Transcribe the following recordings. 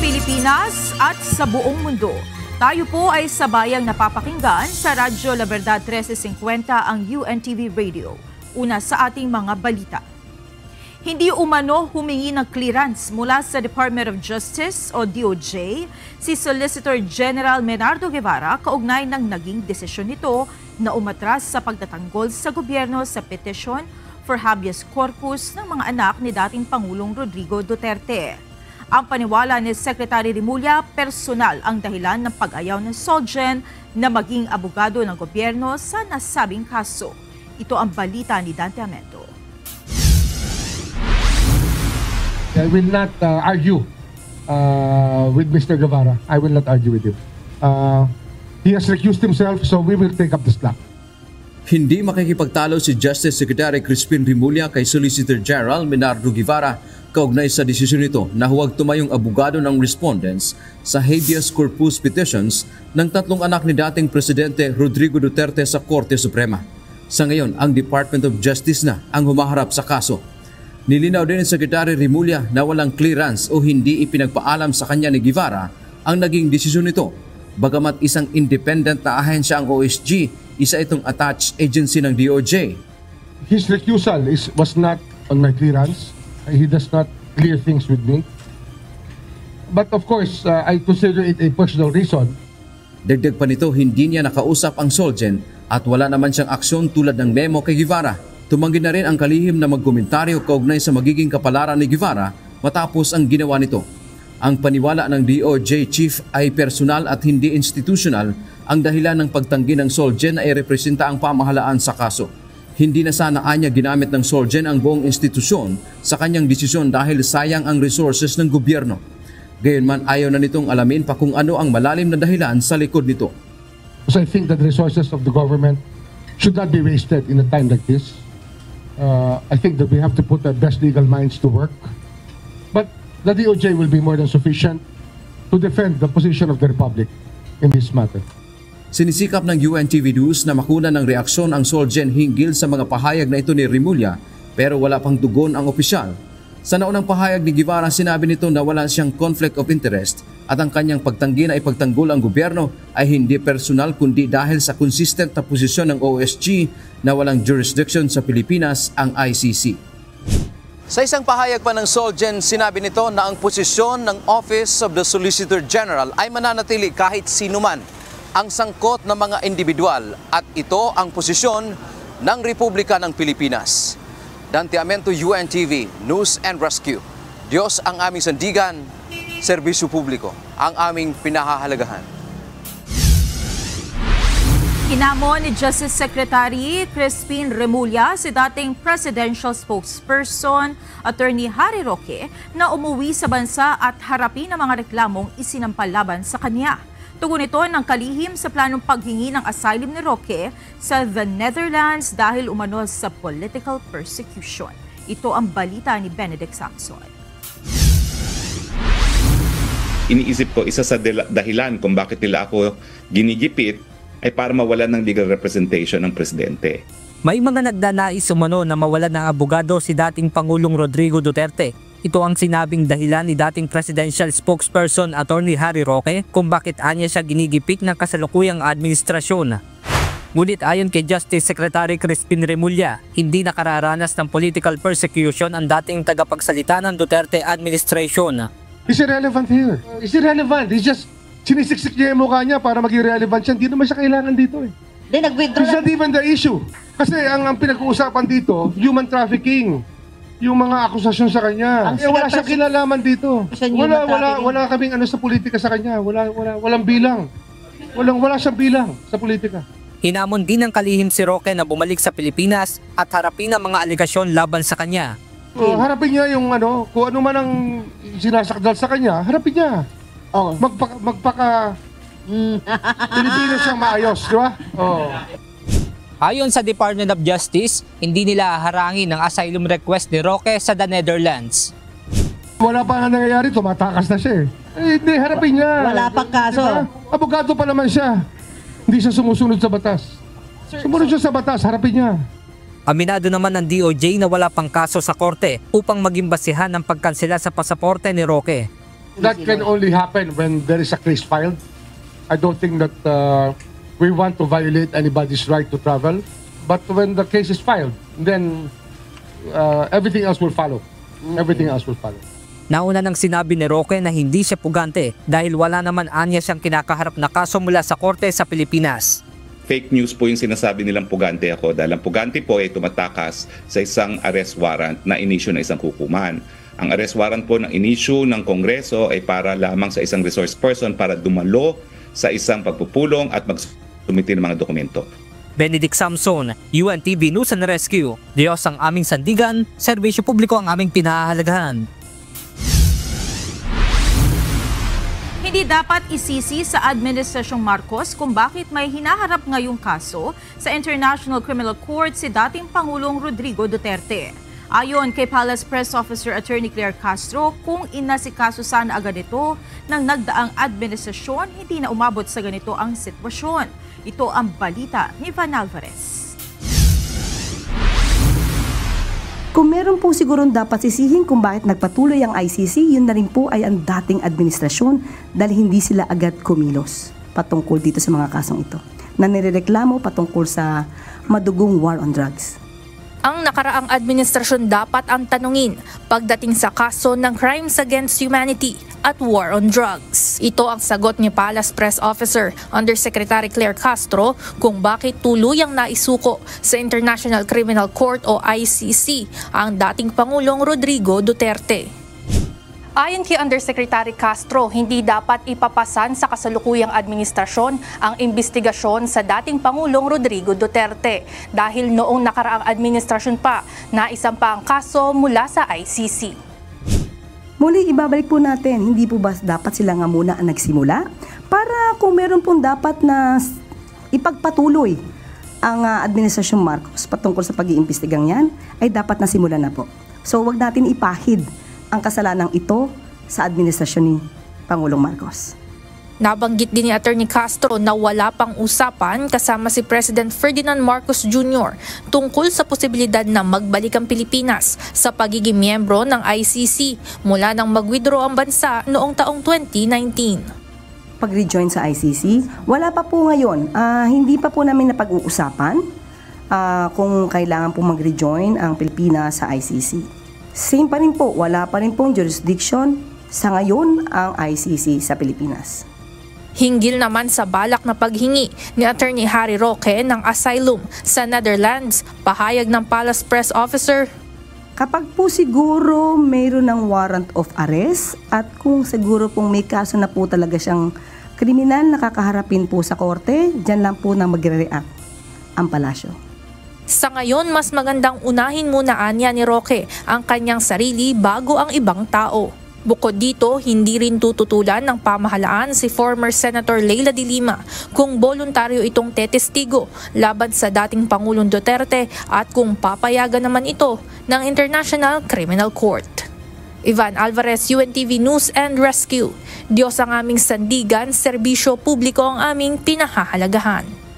Pilipinas at sa buong mundo. Tayo po ay sabayang napapakinggan sa Radyo La Verdad 1350 ang UNTV Radio. Una sa ating mga balita. Hindi umano humingi ng clearance mula sa Department of Justice o DOJ si Solicitor General Menardo Guevara kaugnay ng naging desisyon nito na umatras sa pagtatanggol sa gobyerno sa petition for habeas corpus ng mga anak ni dating Pangulong Rodrigo Duterte. Ang paniwala ni Secretary Remulla, personal ang dahilan ng pag-ayaw ng Solgen na maging abogado ng gobyerno sa nasabing kaso. Ito ang balita ni Dante Amento. I will not argue with Mr. Guevara. I will not argue with him. He has recused himself, so we will take up the slack. Hindi makikipagtalo si Justice Secretary Crispin Remulla kay Solicitor General Menardo Guevara kaugnay sa desisyon nito na huwag tumayong abogado ng respondents sa habeas corpus petitions ng tatlong anak ni dating Presidente Rodrigo Duterte sa Korte Suprema. Sa ngayon, ang Department of Justice na ang humaharap sa kaso. Nilinaw din ni Secretary Remulla na walang clearance o hindi ipinagpaalam sa kanya ni Guevara ang naging desisyon nito. Bagamat isang independent na ahensya ang OSG, isa itong attached agency ng DOJ. His recusal was not on my clearance. He does not clear things with me. But of course, I consider it a personal reason. Dagdag pa nito, hindi niya nakausap ang Solgen at wala naman siyang aksyon tulad ng memo kay Guevara. Tumanggi na rin ang kalihim na magkomentaryo kaugnay sa magiging kapalaran ni Guevara matapos ang ginawa nito. Ang paniwala ng DOJ chief ay personal at hindi institutional ang dahilan ng pagtanggi ng Solgen ay representa ang pamahalaan sa kaso. Hindi na sana anya ginamit ng Solgen ang buong institusyon sa kanyang desisyon dahil sayang ang resources ng gobyerno. Gayunman ayaw na nitong alamin pa kung ano ang malalim na dahilan sa likod nito. So I think that the resources of the government should not be wasted in a time like this. I think that we have to put our best legal minds to work. But the DOJ will be more than sufficient to defend the position of the Republic in this matter. Sinisikap ng UNTV News na makuna ng reaksyon ang Solgen hinggil sa mga pahayag na ito ni Remulla pero wala pang tugon ang opisyal. Sa naunang pahayag ni Guevara, sinabi nito na wala siyang conflict of interest at ang kanyang pagtanggi na ipagtanggol ang gobyerno ay hindi personal kundi dahil sa consistent na posisyon ng OSG na walang jurisdiction sa Pilipinas ang ICC. Sa isang pahayag pa ng Solgen, sinabi nito na ang posisyon ng Office of the Solicitor General ay mananatili kahit sino man ang sangkot ng mga individual at ito ang posisyon ng Republika ng Pilipinas. Dante Amento, UNTV, News and Rescue. Diyos ang aming sandigan, serbisyo publiko ang aming pinahahalagahan. Hinamon ni Justice Secretary Crispin Remulla si dating presidential spokesperson Attorney Harry Roque na umuwi sa bansa at harapin ang mga reklamong isinampal laban sa kanya. Tugon ito ng kalihim sa planong paghingi ng asylum ni Roque sa the Netherlands dahil umano sa political persecution. Ito ang balita ni Benedict Samson. Iniisip ko isa sa dahilan kung bakit nila ako ginigipit ay para mawalan ng legal representation ng presidente. May mga nagdanais umano na mawalan ng abogado si dating Pangulong Rodrigo Duterte. Ito ang sinabing dahilan ni dating presidential spokesperson Attorney Harry Roque kung bakit anya siya ginigipit ng kasalukuyang administrasyon. Ngunit ayon kay Justice Secretary Crispin Remulla, hindi nakararanas ng political persecution ang dating tagapagsalita ng Duterte administration. Is irrelevant here. Is irrelevant. He's just sinisiksik niya yung mukha niya para maging relevant siya. Hindi naman siya kailangan dito eh. It's not even the issue. Kasi ang pinag-uusapan dito, human trafficking. Yung mga akusasyon sa kanya. Wala siyang kinalaman dito. Wala kaming ano sa politika sa kanya. Walang bilang. Wala siyang bilang sa politika. Hinamon din ng kalihim si Roque na bumalik sa Pilipinas at harapin ang mga aligasyon laban sa kanya. Harapin niya yung ano, kung ano man ang sinasakdal sa kanya, harapin niya. Magpaka Pilipinas siyang maayos, di ba? Ayon sa Department of Justice, hindi nila harangin ang asylum request ni Roque sa the Netherlands. Wala pa nga nangyayari, tumatakas na siya eh. Hindi, harapin niya. Wala pang kaso. Diba? Abogado pa naman siya. Hindi siya sumusunod sa batas. Sumunod siya sa batas, harapin niya. Aminado naman ng DOJ na wala pang kaso sa korte upang maging basihan ang pagkansela sa pasaporte ni Roque. That can only happen when there is a case filed. I don't think that we want to violate anybody's right to travel. But when the case is filed, then everything else will follow. Everything else will follow. Nauna nang sinabi ni Roque na hindi siya pugante dahil wala naman anya siyang kinakaharap na kaso mula sa korte sa Pilipinas. Fake news po yung sinasabi nilang pugante ako dahil ang pugante po ay tumatakas sa isang arrest warrant na inisyu ng isang hukuman. Ang arrest warrant po ng inisyu ng Kongreso ay para lamang sa isang resource person para dumalo sa isang pagpupulong at magsumiti ng mga dokumento. Benedict Samson, UNTV News and Rescue. Diyos ang aming sandigan, serbisyo publiko ang aming pinahahalagahan. Hindi dapat isisi sa Administrasyong Marcos kung bakit may hinaharap ngayong kaso sa International Criminal Court si dating Pangulong Rodrigo Duterte. Ayon kay Palace Press Officer Attorney Claire Castro, kung inasikaso sana agad ito ng nagdaang administrasyon, hindi na umabot sa ganito ang sitwasyon. Ito ang balita ni Van Alvarez. Kung meron po sigurong dapat sisihin kung bakit nagpatuloy ang ICC, yun na rin po ay ang dating administrasyon dahil hindi sila agad kumilos patungkol dito sa mga kasong ito na nirereklamo patungkol sa madugong war on drugs. Ang nakaraang administrasyon dapat ang tanungin pagdating sa kaso ng crimes against humanity at war on drugs. Ito ang sagot ni Palace Press Officer Undersecretary Claire Castro kung bakit tuluyang naisuko sa International Criminal Court o ICC ang dating Pangulong Rodrigo Duterte. Ayon kay Undersecretary Castro, hindi dapat ipapasan sa kasalukuyang administrasyon ang investigasyon sa dating Pangulong Rodrigo Duterte dahil noong nakaraang administrasyon pa, naisampa ang kaso mula sa ICC. Muli, ibabalik po natin, hindi po ba dapat sila nga muna ang nagsimula? Para kung meron pong dapat na ipagpatuloy ang Administrasyong Marcos patungkol sa pag-iimbestigang yan, ay dapat na simulan na po. So wag natin ipahid ang kasalanang ito sa administrasyon ni Pangulong Marcos. Nabanggit din ni Attorney Castro na wala pang usapan kasama si President Ferdinand Marcos Jr. tungkol sa posibilidad na magbalik ang Pilipinas sa pagiging miyembro ng ICC mula nang mag-withdraw ang bansa noong taong 2019. Pag-rejoin sa ICC, wala pa po ngayon. Hindi pa po namin napag-uusapan kung kailangan po mag-rejoin ang Pilipinas sa ICC. Same pa rin po, wala pa rin pong jurisdiction sa ngayon ang ICC sa Pilipinas. Hinggil naman sa balak na paghingi ni Attorney Harry Roque ng asylum sa Netherlands, pahayag ng Palace Press Officer. Kapag po siguro mayroon ng warrant of arrest at kung siguro pong may kaso na po talaga siyang kriminal na kakaharapin po sa korte, dyan lang po na magre-react ang palasyo. Sa ngayon, mas magandang unahin muna anya ni Roque ang kanyang sarili bago ang ibang tao. Bukod dito, hindi rin tututulan ng pamahalaan si former Senator Leila de Lima kung voluntaryo itong tetestigo laban sa dating Pangulong Duterte at kung papayagan naman ito ng International Criminal Court. Ivan Alvarez, UNTV News and Rescue. Diyos ang aming sandigan, serbisyo publiko ang aming pinahahalagahan.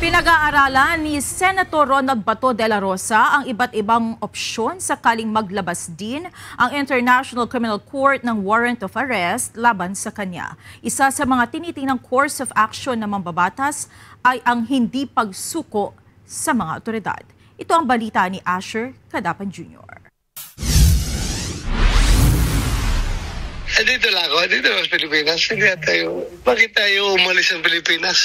Pinag-aaralan ni Senator Ronald Bato de la Rosa ang iba't ibang opsyon sakaling maglabas din ang International Criminal Court ng warrant of arrest laban sa kanya. Isa sa mga tinitingnan course of action ng mambabatas ay ang hindi pagsuko sa mga otoridad. Ito ang balita ni Asher Cadapan Jr. Dito lang ako, dito sa Pilipinas. Bakit tayo umalis ng Pilipinas?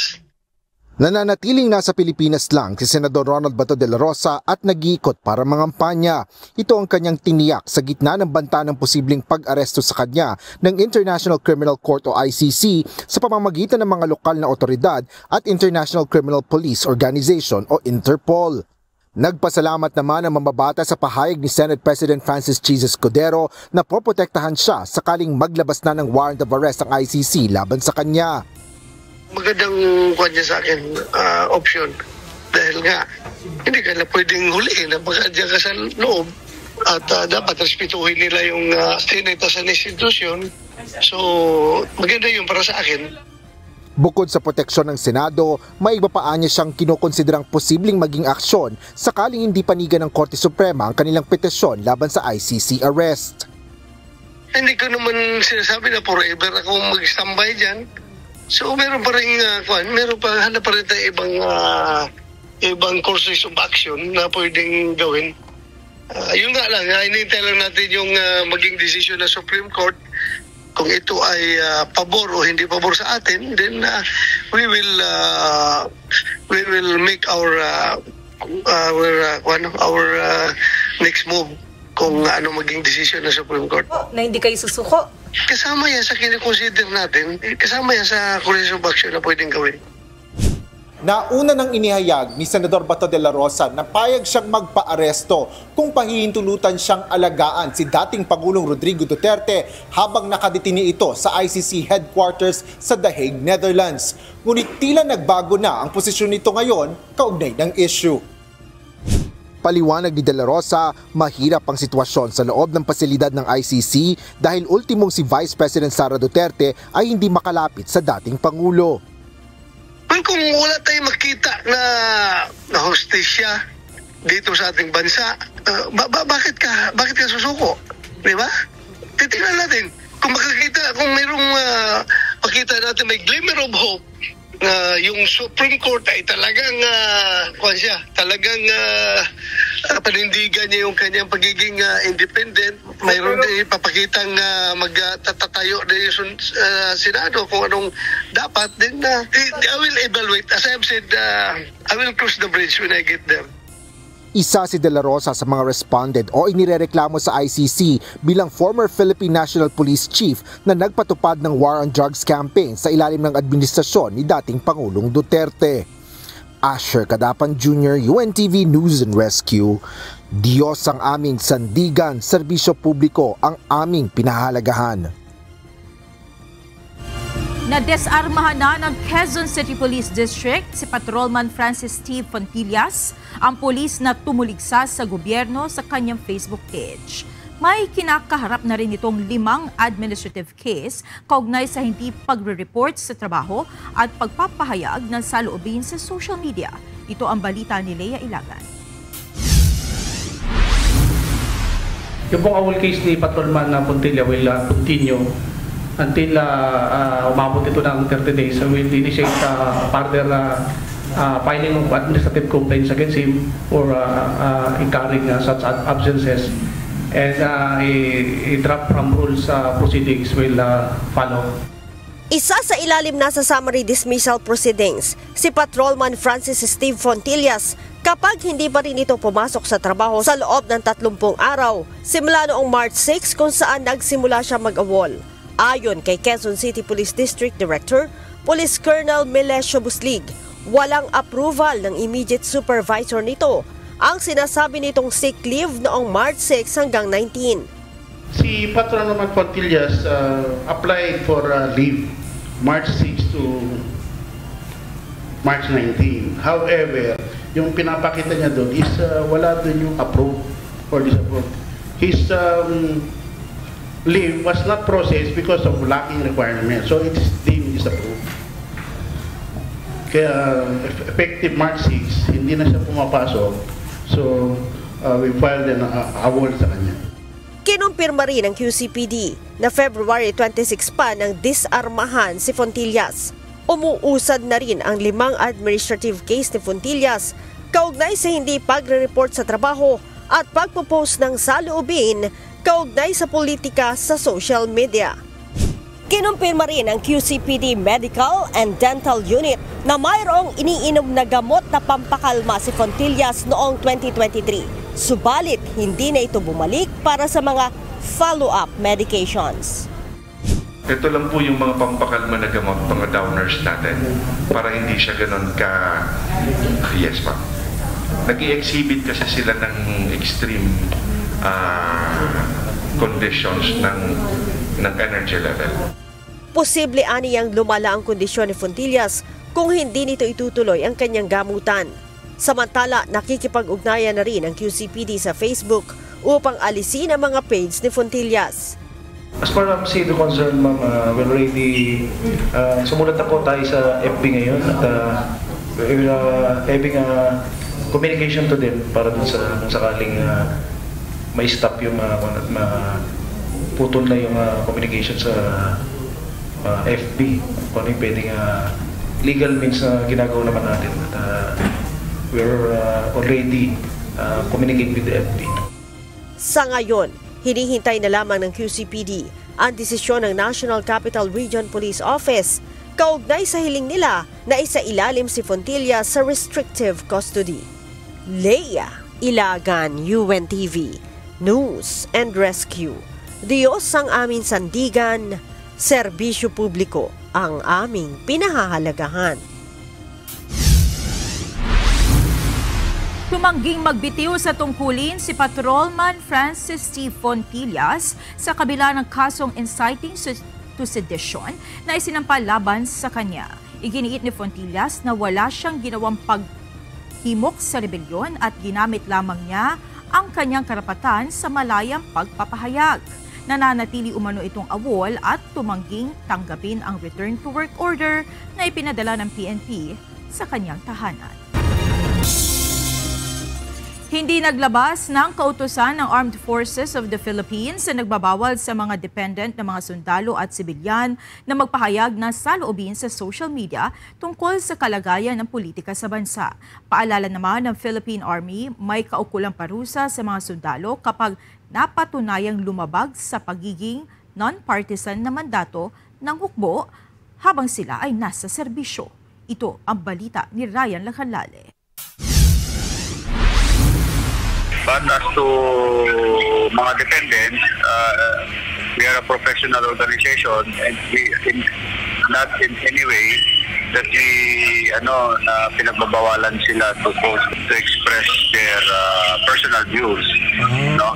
Nananatiling nasa Pilipinas lang si Senador Ronald Bato de la Rosa at nag-iikot para mangampanya. Ito ang kanyang tiniyak sa gitna ng banta ng posibleng pag-aresto sa kanya ng International Criminal Court o ICC sa pamamagitan ng mga lokal na otoridad at International Criminal Police Organization o Interpol. Nagpasalamat naman ang mamabata sa pahayag ni Senate President Francis Jesus Cordero na poprotektahan siya sakaling maglabas na ng warrant of arrest ang ICC laban sa kanya. Magandang kanya sa akin option dahil nga hindi ka na pwedeng huliin na pagkadya ka sa loob at dapat respetuhin nila yung sineta sa institusyon. So maganda yun para sa akin. Bukod sa proteksyon ng Senado, may iba pa niya siyang kinukonsiderang posibleng maging aksyon sakaling hindi panigan ng Korte Suprema ang kanilang petisyon laban sa ICC arrest. Hindi ko naman sinasabi na forever ako mag-standby dyan. So meron pa rin, hanap pa rin tayo ibang courses of action na pwedeng gawin. Yun nga lang, hinihintay lang natin yung maging decision ng Supreme Court. Kung ito ay pabor o hindi pabor sa atin, then we will make our next move kung ano maging decision ng Supreme Court. Na hindi kayo susuko? Kasama yan sa kinikonsider natin, kasama yan sa course of action na pwedeng gawin. Nauna nang inihayag ni Senador Bato de la Rosa na payag siyang magpa-aresto kung pahihintulutan siyang alagaan si dating Pangulong Rodrigo Duterte habang nakadetini ito sa ICC headquarters sa The Hague, Netherlands. Ngunit tila nagbago na ang posisyon nito ngayon kaugnay ng issue. Paliwanag ni De La Rosa, mahirap ang sitwasyon sa loob ng pasilidad ng ICC dahil ultimong si Vice President Sara Duterte ay hindi makalapit sa dating Pangulo. Kung wala tayong makita na hostisya dito sa ating bansa, bakit ka susuko? Di ba? Titingnan natin. Kung mayroong makita natin may glimmer of hope na yung Supreme Court ay talagang panindigan niya yung kanyang pagiging independent. Mayroon din ipapakitang magtatayo din yung Senado kung anong dapat. Then I will evaluate. As I have said, I will cross the bridge when I get there. Isa si De La Rosa sa mga responded o inirereklamo sa ICC bilang former Philippine National Police Chief na nagpatupad ng War on Drugs campaign sa ilalim ng administrasyon ni dating Pangulong Duterte. Asher Cadapan Jr., UNTV News and Rescue. Diyos ang aming sandigan, serbisyo publiko ang aming pinahalagahan. Nadesarmahan na ng Quezon City Police District si Patrolman Francis Steve Fontillas, ang pulis na tumuligsa sa gobyerno sa kanyang Facebook page. May kinakaharap na rin itong 5 administrative case kaugnay sa hindi pagre-report sa trabaho at pagpapahayag ng saloobin sa social media. Ito ang balita ni Lea Ilagan. Yung pong awol case ni Patrolman Fontilla will continue until umabot ito ng 30 days. So we'll initiate further filing of administrative complaints against him for incurring such absences. And a draft from rules proceedings will follow. Isa sa ilalim na sa summary dismissal proceedings, si Patrolman Francis Steve Fontillas kapag hindi pa rin ito pumasok sa trabaho sa loob ng 30 araw, simula noong March 6 kung saan nagsimula siya mag-awol. Ayon kay Quezon City Police District Director, Police Colonel Melesio Buslig, walang approval ng immediate supervisor nito ang sinasabi nitong sick leave noong March 6 hanggang 19. Si Patrolman Fontillas applied for leave March 6 to March 19. However, yung pinapakita niya doon is wala doon yung approve or disapprove. His leave was not processed because of lacking requirements. So it's deemed disapproved. Kaya effective March 6, hindi na siya pumapasok. So we filed an award sa kanya. Kinumpirma rin ng QCPD na February 26 pa ng disarmahan si Fontillas. Umuusad na rin ang 5 administrative case ni Fontillas kaugnay sa hindi pagre-report sa trabaho at pagpo-post ng saloobin kaugnay sa politika sa social media. Kinumpirma rin ang QCPD Medical and Dental Unit na mayroong iniinom na gamot na pampakalma si Fontillas noong 2023. Subalit, hindi na ito bumalik para sa mga follow-up medications. Ito lang po yung mga pampakalma na gamot, mga downers natin, para hindi siya ganun ka... Yes, pa. Nag-i-exhibit kasi sila ng extreme conditions ng energy level. Posible aniyang lumala ang kondisyon ni Fontillas kung hindi nito itutuloy ang kanyang gamutan. Samantala, nakikipag-ugnayan na rin ang QCPD sa Facebook upang alisin ang mga page ni Fontillas. As far as the concern, ma'am, we're already, sumulat ako tayo sa FB ngayon at we're having a communication to them para dun sa sakaling ma-stop yung putol na yung communication sa FB. Kung ano yung pwedeng legal means na ginagawa naman natin. At we're already communicate with the FB. Sa ngayon, hinihintay na lamang ng QCPD ang desisyon ng National Capital Region Police Office kaugnay sa hiling nila na isailalim si Fontilla sa restrictive custody. Leia Ilagan, UNTV, News and Rescue. Diyos ang aming sandigan, serbisyo publiko ang aming pinahahalagahan. Tumangging magbitiw sa tungkulin si Patrolman Francis T. Fontillas sa kabila ng kasong inciting to sedition na isinampa laban sa kanya. Iginiit ni Fontillas na wala siyang ginawang paghimok sa rebelyon at ginamit lamang niya ang kanyang karapatan sa malayang pagpapahayag. Nananatili umano itong awol at tumangging tanggapin ang return to work order na ipinadala ng PNP sa kanyang tahanan. Hindi naglabas ng kautusan ng Armed Forces of the Philippines na nagbabawal sa mga dependent na mga sundalo at sibilyan na magpahayag ng saloobin sa social media tungkol sa kalagayan ng politika sa bansa. Paalala naman ng Philippine Army, may kaukulang parusa sa mga sundalo kapag napatunayang lumabag sa pagiging non-partisan na mandato ng hukbo habang sila ay nasa serbisyo. Ito ang balita ni Ryan Lacalale. But as to mga dependents, we are a professional organization and we not in any way that we na pinagbabawalan sila to express their personal views. No?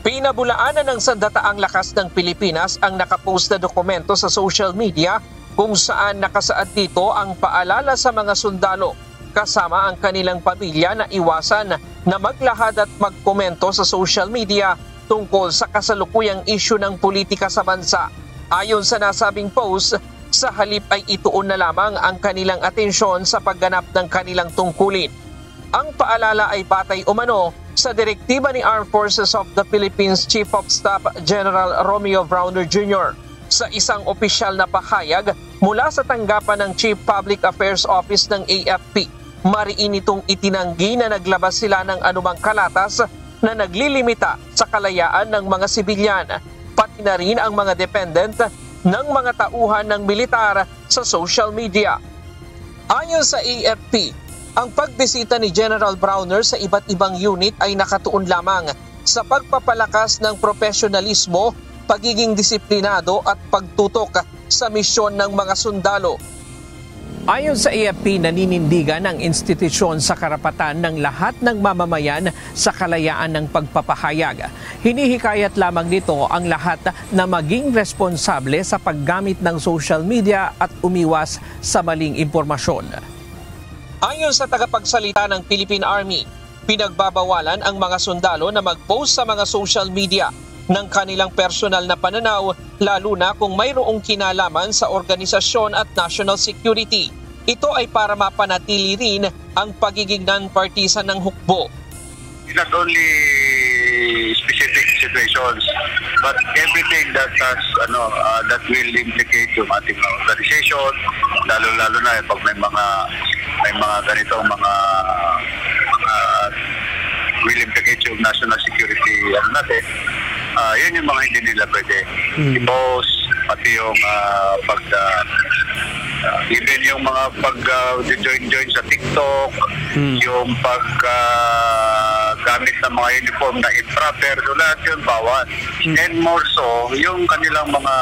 Pinabulaanan ng Sandataang Lakas ng Pilipinas ang nakapost na dokumento sa social media kung saan nakasaad dito ang paalala sa mga sundalo kasama ang kanilang pamilya na iwasan na maglahad at magkomento sa social media tungkol sa kasalukuyang isyu ng politika sa bansa. Ayon sa nasabing post, sa halip ay ituon na lamang ang kanilang atensyon sa pagganap ng kanilang tungkulin. Ang paalala ay batay umano sa direktiba ni Armed Forces of the Philippines Chief of Staff General Romeo Browner Jr. Sa isang opisyal na pahayag mula sa tanggapan ng Chief Public Affairs Office ng AFP, mariin itong itinanggi na naglabas sila ng anumang kalatas na naglilimita sa kalayaan ng mga sibilyan, pati na rin ang mga dependent ng mga tauhan ng militar sa social media. Ayon sa AFP, ang pagbisita ni General Browner sa iba't ibang unit ay nakatuon lamang sa pagpapalakas ng profesionalismo, pagiging disiplinado at pagtutok sa misyon ng mga sundalo. Ayon sa AFP, naninindigan ang institusyon sa karapatan ng lahat ng mamamayan sa kalayaan ng pagpapahayag. Hinihikayat lamang nito ang lahat na maging responsable sa paggamit ng social media at umiwas sa maling impormasyon. Ayon sa tagapagsalita ng Philippine Army, pinagbabawalan ang mga sundalo na mag-post sa mga social media ng kanilang personal na pananaw, lalo na kung mayroong kinalaman sa organisasyon at national security. Ito ay para mapanatili rin ang pagiging non-partisan ng hukbo. Not only specific situations, but everything that has that will implicate yung ating organization, lalo na pag may mga ganitong mga will implicate yung national security natin. Yun yung mga hindi nila pwede i-post, pati yung even yung mga pag-join sa TikTok, yung paggamit ng mga uniform na improper, so lahat yun bawal. And more so, yung kanilang mga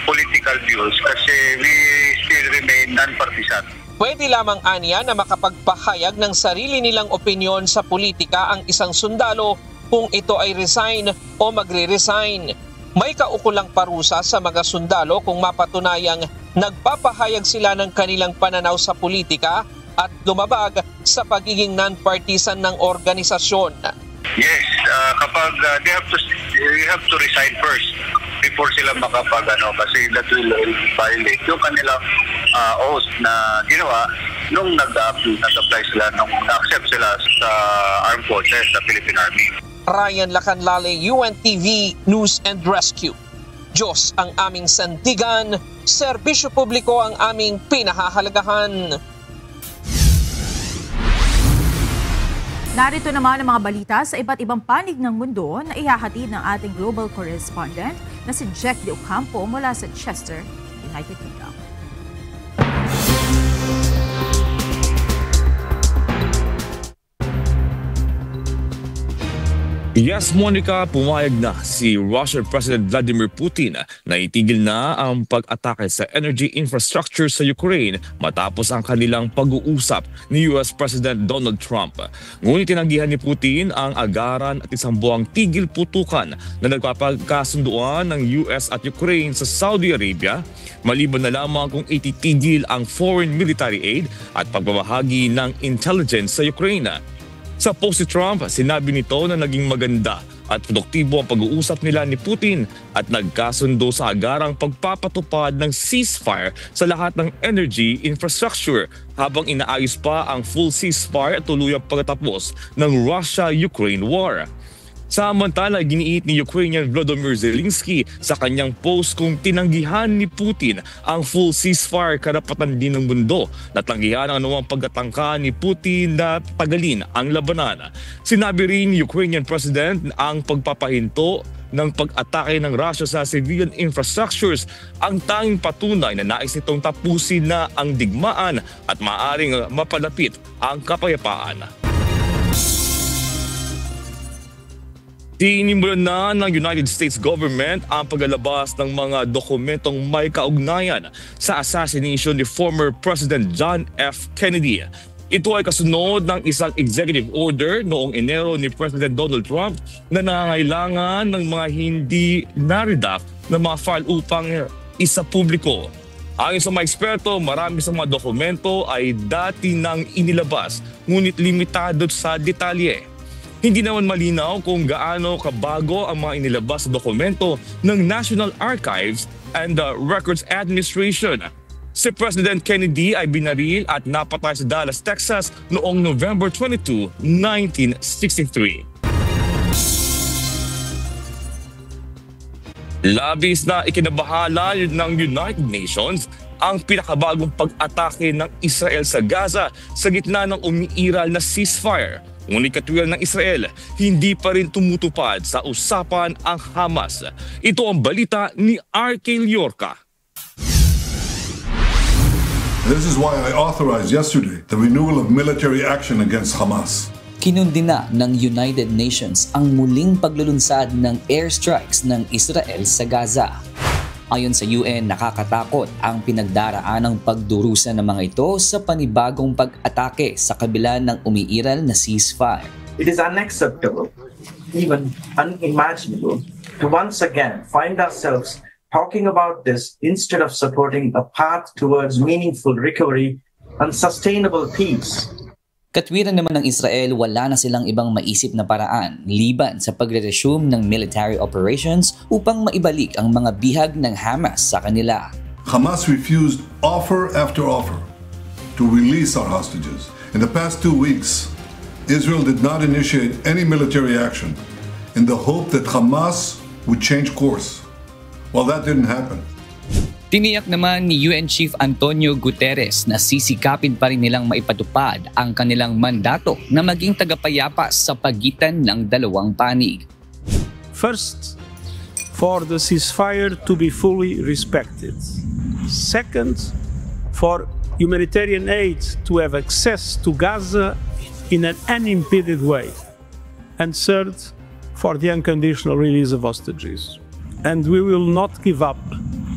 political views kasi we still remain non-partisan. Pwede lamang aniya na makapagpahayag ng sarili nilang opinyon sa politika ang isang sundalo kung ito ay resign o magre-resign. May kaukulang parusa sa mga sundalo kung mapatunayang nagpapahayag sila ng kanilang pananaw sa politika at lumabag sa pagiging non-partisan ng organisasyon. Yes, kapag they have to resign first before sila kasi that will violate yung kanilang oath na ginawa nung nag-apply sila, nung accept sila sa armed forces, sa Philippine Army. Ryan Lacanlale, UNTV News and Rescue. Diyos ang aming sandigan, serbisyo publiko ang aming pinahahalagahan. Narito naman ang mga balita sa iba't ibang panig ng mundo na ihahatid ng ating global correspondent na si Jack De Ocampo mula sa Chester, United Kingdom. Yes, Monica, pumayag na si Russian President Vladimir Putin na itigil na ang pag-atake sa energy infrastructure sa Ukraine matapos ang kanilang pag-uusap ni US President Donald Trump. Ngunit tinanggihan ni Putin ang agaran at isang buwang tigil putukan na nagpapagkasunduan ng US at Ukraine sa Saudi Arabia, maliban na lamang kung ititigil ang foreign military aid at pagbabahagi ng intelligence sa Ukraine. Sa post si Trump, sinabi nito na naging maganda at produktibo ang pag-uusap nila ni Putin at nagkasundo sa agarang pagpapatupad ng ceasefire sa lahat ng energy infrastructure habang inaayos pa ang full ceasefire at tuluyang pagtatapos ng Russia-Ukraine war. Samantala, giniit ni Ukrainian Volodymyr Zelensky sa kanyang post kung tinanggihan ni Putin ang full ceasefire, karapatan din ng mundo na tanggihan ang anumang pagkatangka ni Putin na tagalin ang labanan. Sinabi rin ni Ukrainian President ang pagpapahinto ng pag-atake ng Russia sa civilian infrastructures ang tanging patunay na nais nitong tapusin na ang digmaan at maaaring mapalapit ang kapayapaan. Tinimulan na ng United States government ang paglalabas ng mga dokumentong may kaugnayan sa assassination ni former President John F. Kennedy. Ito ay kasunod ng isang executive order noong Enero ni President Donald Trump na nangangailangan ng mga hindi na-redact na mga file upang isa publiko. Ayon sa mga eksperto, marami sa mga dokumento ay dati nang inilabas ngunit limitado sa detalye. Hindi naman malinaw kung gaano kabago ang mga inilabas sa dokumento ng National Archives and the Records Administration. Si President Kennedy ay binaril at napatay sa Dallas, Texas noong November 22, 1963. Labis na ikinabahala ng United Nations ang pinakabagong pag-atake ng Israel sa Gaza sa gitna ng umiiral na ceasefire. Ngunit katwiran ng Israel, hindi pa rin tumutupad sa usapan ang Hamas. Ito ang balita ni R.K. Liorca. This is why I authorized yesterday the renewal of military action against Hamas. Kinundina ng United Nations ang muling paglulunsad ng airstrikes ng Israel sa Gaza. Ayon sa UN, nakakatakot ang pinagdaraan ng pagdurusa ng mga ito sa panibagong pag-atake sa kabila ng umiiral na ceasefire. It is unacceptable, even unimaginable, to once again find ourselves talking about this instead of supporting a path towards meaningful recovery and sustainable peace. Katwiran naman ng Israel, wala na silang ibang maisip na paraan liban sa pagre-resume ng military operations upang maibalik ang mga bihag ng Hamas sa kanila. Hamas refused offer after offer to release our hostages. In the past 2 weeks, Israel did not initiate any military action in the hope that Hamas would change course. Well, that didn't happen. Tiniyak naman ni UN Chief Antonio Guterres na sisikapin pa rin nilang maipatupad ang kanilang mandato na maging tagapayapa sa pagitan ng dalawang panig. First, for the ceasefire to be fully respected. Second, for humanitarian aid to have access to Gaza in an unimpeded way. And third, for the unconditional release of hostages. And we will not give up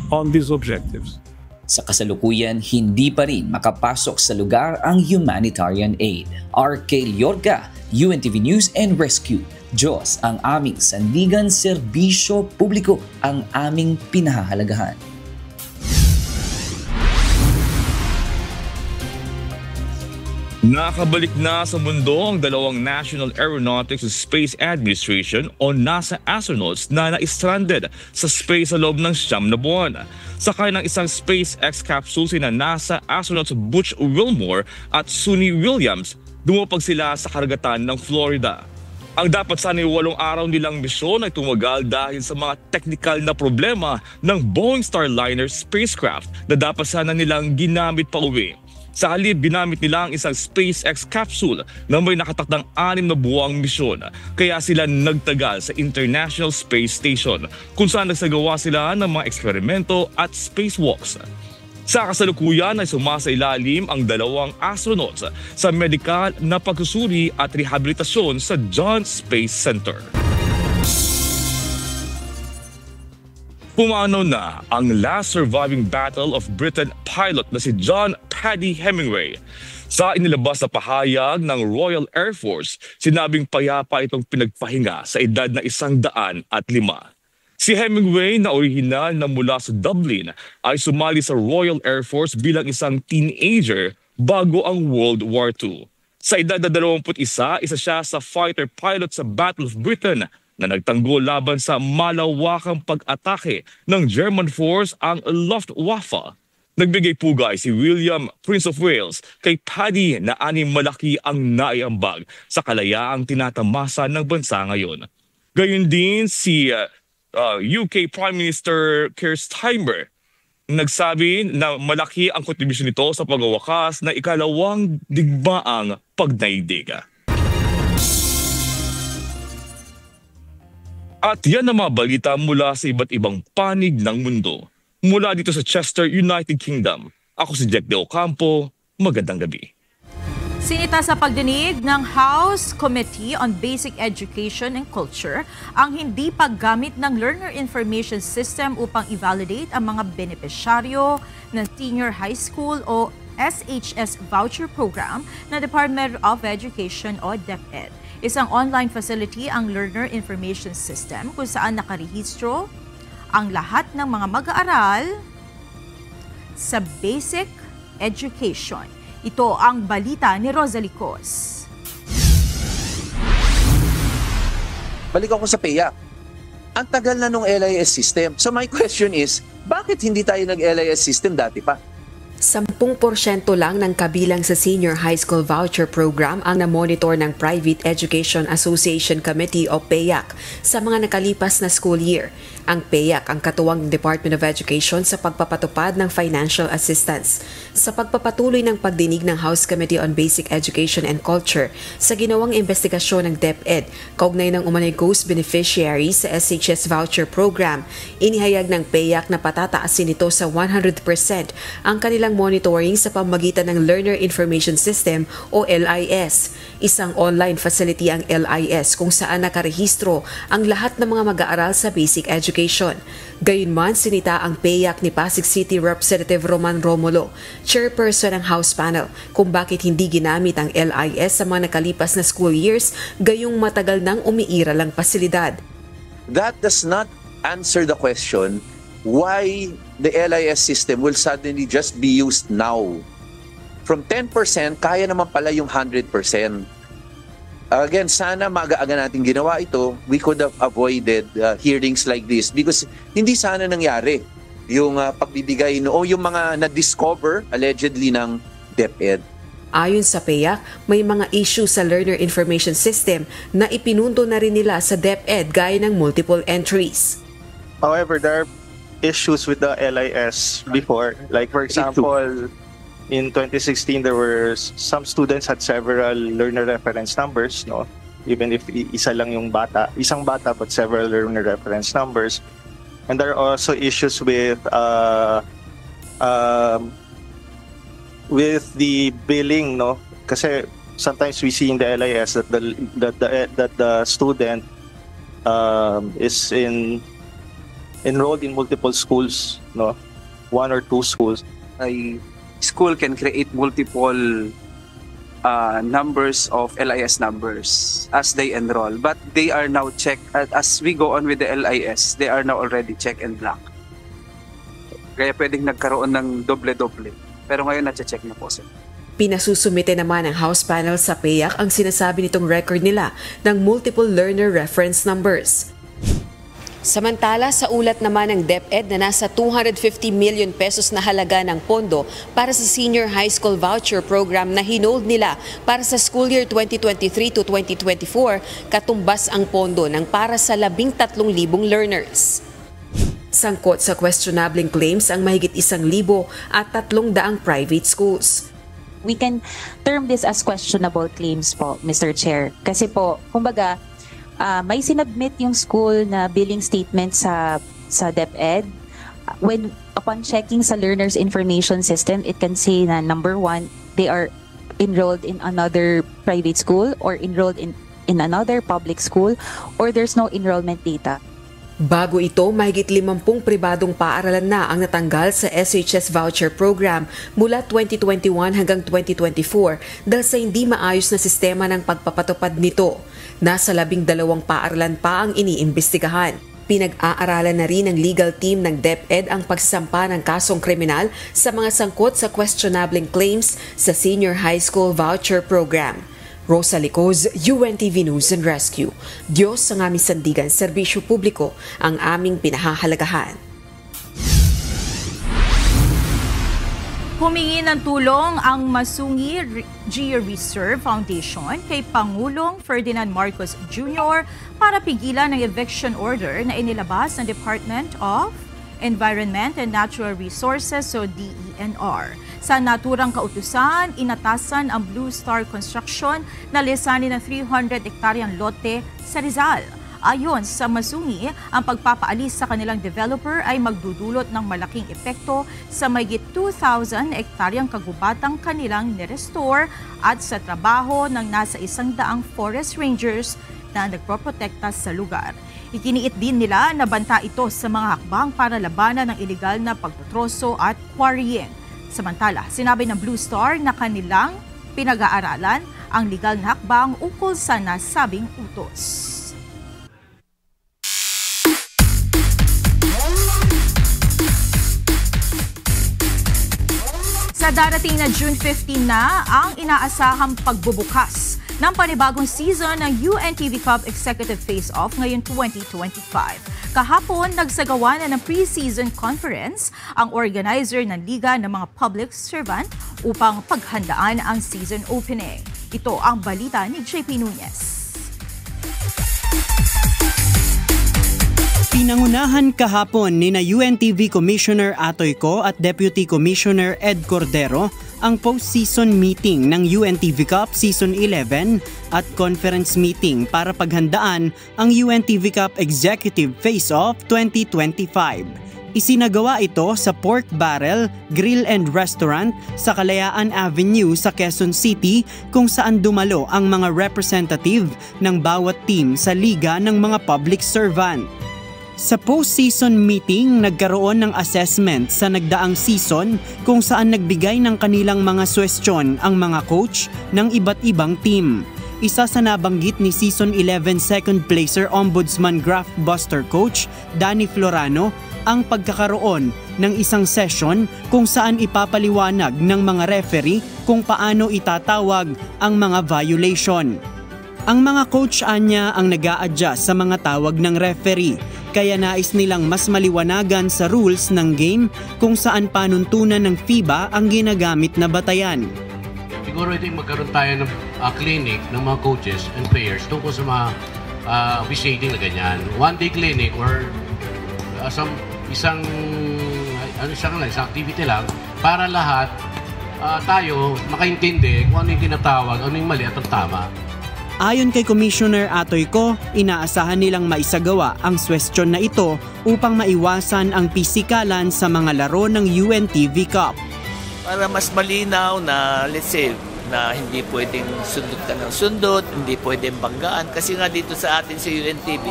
on these objectives. Sa kasalukuyan, hindi pa rin makapasok sa lugar ang humanitarian aid. R.K. Liorca, UNTV News and Rescue. Diyos ang aming sandigan, serbisyo publiko ang aming pinahahalagahan. Nakabalik na sa mundo ang dalawang National Aeronautics and Space Administration o NASA astronauts na na-stranded sa space sa loob ng 9 na buwan. Sakay ng isang SpaceX capsule sina NASA astronauts Butch Wilmore at Suni Williams, dumupag sila sa karagatan ng Florida. Ang dapat sana'y 8 araw nilang misyon ay tumagal dahil sa mga technical na problema ng Boeing Starliner spacecraft na dapat sana nilang ginamit pa uwi. Sa halip, ginamit nila ang isang SpaceX capsule na may nakatakdang 6 na buwang misyon. Kaya sila nagtagal sa International Space Station kung saan nagsagawa sila ng mga eksperimento at spacewalks. Sa kasalukuyan ay sumasailalim ang dalawang astronauts sa medikal na pagsusuri at rehabilitasyon sa John's Space Center. Pumanaw na ang last surviving Battle of Britain pilot na si John Paddy Hemingway. Sa inilabas na pahayag ng Royal Air Force, sinabing payapa itong pinagpahinga sa edad na 105. Si Hemingway na orihinal na mula sa Dublin ay sumali sa Royal Air Force bilang isang teenager bago ang World War II. Sa edad na 21, isa siya sa fighter pilot sa Battle of Britain na nagtanggol laban sa malawakang pag-atake ng German force ang Luftwaffe. Nagbigay pugay si William, Prince of Wales, kay Paddy na malaki ang naiambag sa kalayaang tinatamasa ng bansa ngayon. Gayun din si UK Prime Minister Keir Starmer, nagsabi na malaki ang kontribusyon nito sa pagwawakas na ikalawang digmaang pagdaigdig. At yan ang mga balita mula sa iba't ibang panig ng mundo. Mula dito sa Chester, United Kingdom, ako si Jack De Ocampo. Magandang gabi. Sinita sa pagdinig ng House Committee on Basic Education and Culture ang hindi paggamit ng Learner Information System upang i-validate ang mga benepisyaryo ng Senior High School o SHS Voucher Program ng Department of Education o DepEd. Isang online facility ang Learner Information System kung saan nakarehistro ang lahat ng mga mag-aaral sa basic education. Ito ang balita ni Rosalie Cos. Balik ako sa PEAC. Ang tagal na nung LIS system. So my question is, bakit hindi tayo nag-LIS system dati pa? 10% lang ng kabilang sa Senior High School Voucher Program ang na-monitor ng Private Education Association Committee o PEAC sa mga nakalipas na school year. Ang PEAC ang katuwang ng Department of Education sa pagpapatupad ng financial assistance. Sa pagpapatuloy ng pagdinig ng House Committee on Basic Education and Culture sa ginawang investigasyon ng DepEd kaugnay ng umano'y ghost beneficiary sa SHS Voucher Program, inihayag ng PEAC na patataasin ito sa 100% ang kanilang monitoring sa pamamagitan ng Learner Information System o LIS. Isang online facility ang LIS kung saan nakarehistro ang lahat ng mga mag-aaral sa basic education. Gayunman, sinita ang PEAC ni Pasig City Representative Roman Romulo, chairperson ng House Panel, kung bakit hindi ginamit ang LIS sa mga nakalipas na school years gayong matagal nang umiiral ang pasilidad. That does not answer the question why the LIS system will suddenly just be used now. From 10%, kaya naman pala yung 100%. Again, sana maaga-aga natin ginawa ito. We could have avoided hearings like this because hindi sana nangyari yung pagbibigay o yung mga na-discover allegedly ng DepEd. Ayon sa PEAC, may mga issue sa Learner Information System na ipinundo na rin nila sa DepEd gaya ng multiple entries. However, there are issues with the LIS before. Like for example, in 2016, there were some students had several learner reference numbers, no? Even if isa lang yung bata, isang bata but several learner reference numbers. And there are also issues with the billing, no? Kasi sometimes we see in the LIS that the student is enrolled in multiple schools, no? 1 or 2 schools. A school can create multiple numbers of LIS numbers as they enroll, but they are now checked as we go on with the LIS. They are now already check and block. Kaya pwedeng nagkaroon ng doble-doble. Pero ngayon na-check na po sir. Pinasusumite naman ng House panel sa PEAC ang sinasabi nitong record nila ng multiple learner reference numbers. Samantala, sa ulat naman ng DepEd na nasa 250 million pesos na halaga ng pondo para sa Senior High School Voucher Program na hinold nila para sa school year 2023 to 2024, katumbas ang pondo ng para sa 13,000 learners. Sangkot sa questionable claims ang mahigit 1,000 at 300 private schools. We can term this as questionable claims po, Mr. Chair. Kasi po, kumbaga, may sinubmit yung school na billing statement sa DepEd. Upon checking sa learner's information system, it can say na number 1, they are enrolled in another private school or enrolled in another public school, or there's no enrollment data. Bago ito, mahigit 50 pribadong paaralan na ang natanggal sa SHS Voucher Program mula 2021 hanggang 2024 dahil sa hindi maayos na sistema ng pagpapatupad nito. Nasa 12 paaralan pa ang iniimbestigahan. Pinag-aaralan na rin ng legal team ng DepEd ang pagsasampa ng kasong kriminal sa mga sangkot sa questionable claims sa Senior High School Voucher Program. Rosa Licoz, UNTV News and Rescue. Diyos ang aming sandigan, serbisyo publiko ang aming pinahahalagahan. Humingi ng tulong ang Masungi Geo-Reserve Foundation kay Pangulong Ferdinand Marcos Jr. para pigilan ang eviction order na inilabas ng Department of Environment and Natural Resources o DENR. Sa naturang kautusan, inatasan ang Blue Star Construction na lisanin ng 300 hektaryang lote sa Rizal. Ayon sa Masungi, ang pagpapaalis sa kanilang developer ay magdudulot ng malaking epekto sa mahigit 2,000 hektaryang kagubatang kanilang nirestore at sa trabaho ng nasa 100 forest rangers na nagproprotekta sa lugar. Ikiniit din nila na banta ito sa mga hakbang para labanan ng ilegal na pagtutroso at quarrying. Samantala, sinabi ng Blue Star na kanilang pinag-aaralan ang legal na hakbang ukol sa nasabing utos. Sa darating na June 15 na ang inaasahang pagbubukas ng panibagong season ng UNTV Cup Executive Face-Off ngayong 2025. Kahapon, nagsagawa na ng pre-season conference ang organizer ng Liga ng mga Public Servant upang paghandaan ang season opening. Ito ang balita ni JP Nunez. Pinangunahan kahapon ni na UNTV Commissioner Atoy Co at Deputy Commissioner Ed Cordero ang post-season meeting ng UNTV Cup Season 11 at conference meeting para paghandaan ang UNTV Cup Executive Face-Off 2025. Isinagawa ito sa Pork Barrel Grill and Restaurant sa Kalayaan Avenue sa Quezon City kung saan dumalo ang mga representative ng bawat team sa Liga ng mga Public Servant. Sa post-season meeting, nagkaroon ng assessment sa nagdaang season kung saan nagbigay ng kanilang mga suwestyon ang mga coach ng iba't ibang team. Isa sa nabanggit ni Season 11 second placer Ombudsman Graph Buster Coach Danny Florano ang pagkakaroon ng isang session kung saan ipapaliwanag ng mga referee kung paano itatawag ang mga violation. Ang mga coach anya ang nag-a-adjust sa mga tawag ng referee, kaya nais nilang mas maliwanagan sa rules ng game kung saan panuntunan ng FIBA ang ginagamit na batayan. Siguro ito yung magkaroon tayo ng clinic ng mga coaches and players tungkol sa mga officiating na ganyan. One-day clinic or isang activity lang para lahat tayo makaintindi kung ano yung tinatawag, ano yung mali at ang tama. Ayon kay Commissioner Atoy Co, inaasahan nilang maisagawa ang suwestyon na ito upang maiwasan ang pisikalan sa mga laro ng UNTV Cup. Para mas malinaw na, let's say, na hindi pwedeng sundot ka ng sundot, hindi pwedeng banggaan. Kasi nga dito sa atin sa UNTV,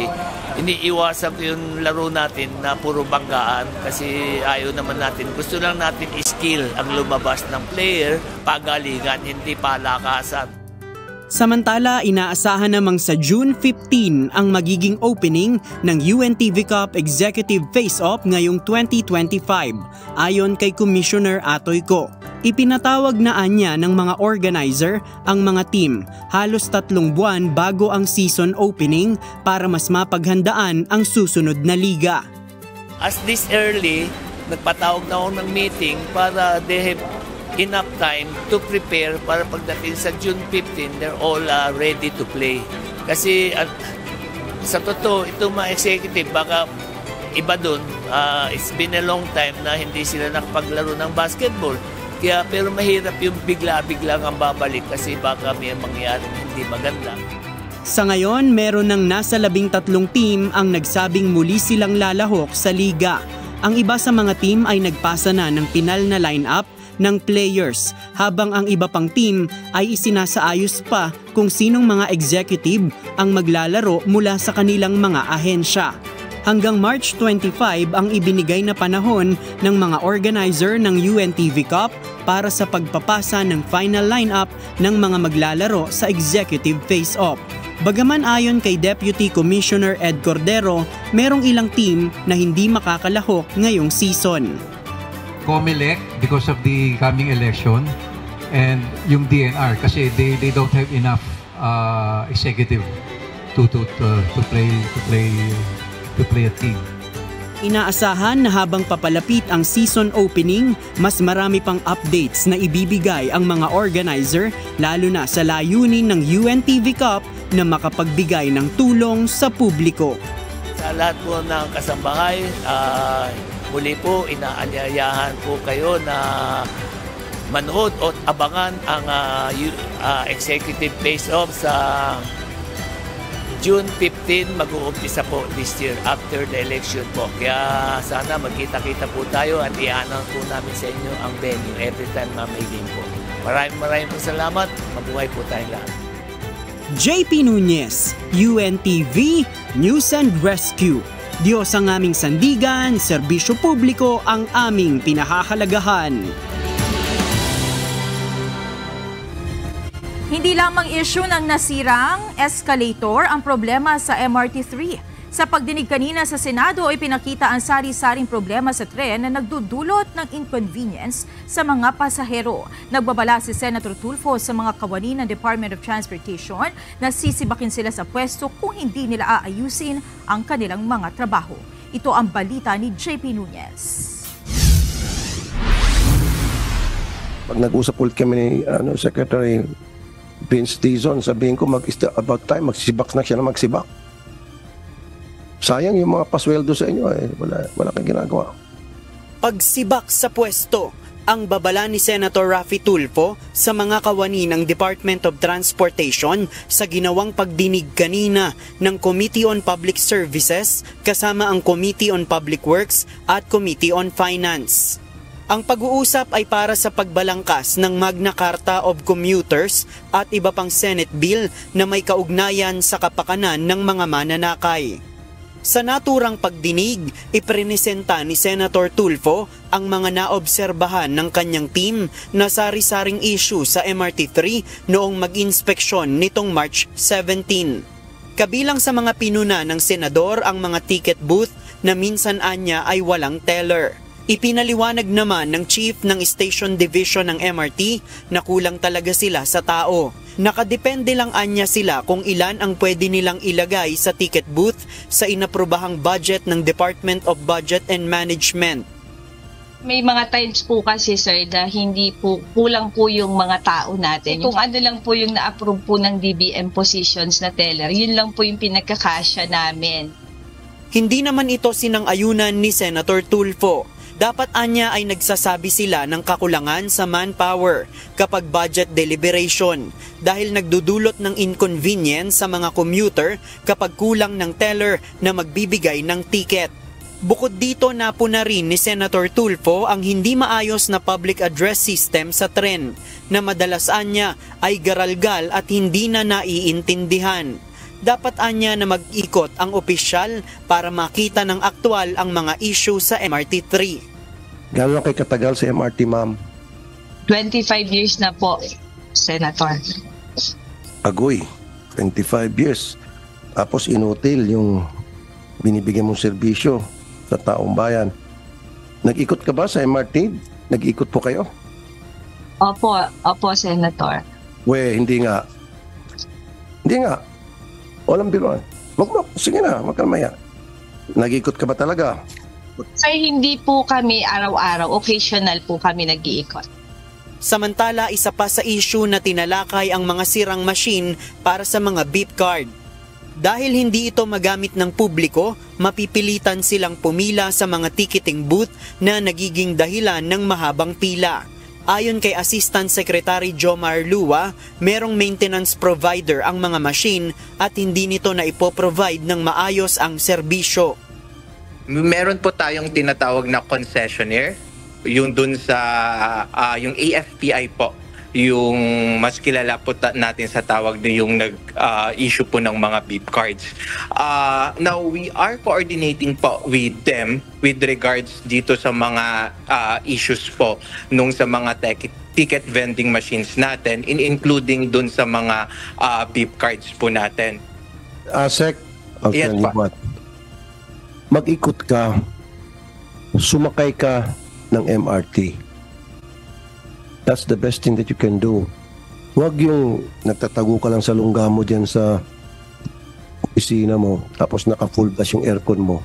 iniiwasan ko yung laro natin na puro banggaan kasi ayaw naman natin. Gusto lang natin skill ang lumabas ng player, pagalingan, hindi palakasan. Samantala, inaasahan namang sa June 15 ang magiging opening ng UNTV Cup Executive Face-Off ngayong 2025, ayon kay Commissioner Atoy Co. Ipinatawag na anya ng mga organizer ang mga team halos 3 buwan bago ang season opening para mas mapaghandaan ang susunod na liga. As this early, nagpatawag na ako ng meeting para they have enough time to prepare para pagdating sa June 15, they're all ready to play. Kasi sa totoo, itong mga executive, baka iba dun, it's been a long time na hindi sila nakapaglaro ng basketball. Kaya, pero mahirap yung bigla-bigla ang babalik kasi baka may mangyaring hindi maganda. Sa ngayon, meron ng nasa 13 team ang nagsabing muli silang lalahok sa liga. Ang iba sa mga team ay nagpasa na ng pinal na lineup ng players, habang ang iba pang team ay isinasaayos pa kung sinong mga executive ang maglalaro mula sa kanilang mga ahensya. Hanggang March 25 ang ibinigay na panahon ng mga organizer ng UNTV Cup para sa pagpapasa ng final lineup ng mga maglalaro sa executive face-off. Bagaman ayon kay Deputy Commissioner Ed Cordero, merong ilang team na hindi makakalahok ngayong season. COMELEC because of the coming election, and yung DNR kasi they don't have enough executive to play a team. Inaasahan na habang papalapit ang season opening, mas marami pang updates na ibibigay ang mga organizer, lalo na sa layunin ng UNTV Cup na makapagbigay ng tulong sa publiko. Sa lahat po ng kasambahay, muli po inaanyayahan po kayo na manood at abangan ang executive face-off sa June 15, mag-uumpisa po this year after the election po. Kaya sana magkita-kita po tayo at ianang po namin sa inyo ang venue every time na may game po. Maraming po salamat. Mabuhay po tayong lahat. JP Nunez, UNTV News and Rescue. Diyos ang aming sandigan, serbisyo publiko ang aming pinahahalagahan. Hindi lamang issue ng nasirang escalator ang problema sa MRT-3. Sa pagdinig kanina sa Senado ay pinakita ang sari-saring problema sa tren na nagdudulot ng inconvenience sa mga pasahero. Nagbabala si Senator Tulfo sa mga kawani ng Department of Transportation na sisibakin sila sa pwesto kung hindi nila aayusin ang kanilang mga trabaho. Ito ang balita ni JP Nunez. Pag nag-usap ulit kami ni Secretary Vince Dizon, sabihin ko about time, magsibak na siya na magsibak. Sayang yung mga pasweldo sa inyo, wala kang ginagawa. Pagsibak sa pwesto, ang babala ni Senator Raffy Tulfo sa mga kawani ng Department of Transportation sa ginawang pagdinig kanina ng Committee on Public Services kasama ang Committee on Public Works at Committee on Finance. Ang pag-uusap ay para sa pagbalangkas ng Magna Carta of Commuters at iba pang Senate bill na may kaugnayan sa kapakanan ng mga mananakay. Sa naturang pagdinig, iprenesenta ni Senator Tulfo ang mga naobserbahan ng kanyang team na sari-saring issue sa MRT-3 noong mag-inspeksyon nitong March 17. Kabilang sa mga pinuna ng senador ang mga ticket booth na minsan anya ay walang teller. Ipinaliwanag naman ng Chief ng Station Division ng MRT na kulang talaga sila sa tao. Nakadepende lang anya sila kung ilan ang pwede nilang ilagay sa ticket booth sa inaprobahang budget ng Department of Budget and Management. May mga times po kasi sir na hindi po kulang po yung mga tao natin. Kung ano lang po yung na-approve po ng DBM positions na teller, yun lang po yung pinagkakasya namin. Hindi naman ito sinang-ayunan ni Senator Tulfo. Dapat anya ay nagsasabi sila ng kakulangan sa manpower kapag budget deliberation dahil nagdudulot ng inconvenience sa mga commuter kapag kulang ng teller na magbibigay ng ticket. Bukod dito, napuna rin ni Senator Tulfo ang hindi maayos na public address system sa tren na madalas anya ay garalgal at hindi na naiintindihan. Dapat anya na mag-ikot ang opisyal para makita ng aktwal ang mga issue sa MRT-3. Gano'n kay katagal sa MRT, ma'am? 25 years na po, Senator. Agoy, 25 years. Tapos inutil yung binibigyan mong serbisyo sa taong bayan. Nag-ikot ka ba sa MRT? Nag-ikot po kayo? Opo, Senator. Hindi nga. Walang biruan. Sige na, magkalmaya. Nag-ikot ka ba talaga? Sir, hindi po kami araw-araw. Occasional po kami nag-iikot. Samantala, isa pa sa issue na tinalakay ang mga sirang machine para sa mga beep card. Dahil hindi ito magamit ng publiko, mapipilitan silang pumila sa mga ticketing booth na nagiging dahilan ng mahabang pila. Ayon kay Assistant Secretary Jomar Lua, merong maintenance provider ang mga machine at hindi nito na ipoprovide ng maayos ang serbisyo. Meron po tayong tinatawag na concessionaire, yung dun sa yung AFPI po, yung mas kilala po natin sa tawag na yung nag-issue po ng mga beep cards. Now, we are coordinating po with them with regards dito sa mga issues po nung sa mga ticket vending machines natin, including dun sa mga beep cards po natin. Sec, I'll tell you what. Mag-ikot ka, sumakay ka ng MRT. That's the best thing that you can do. Huwag yung nagtatago ka lang sa lungga mo dyan sa opisina mo, tapos naka-full blast yung aircon mo.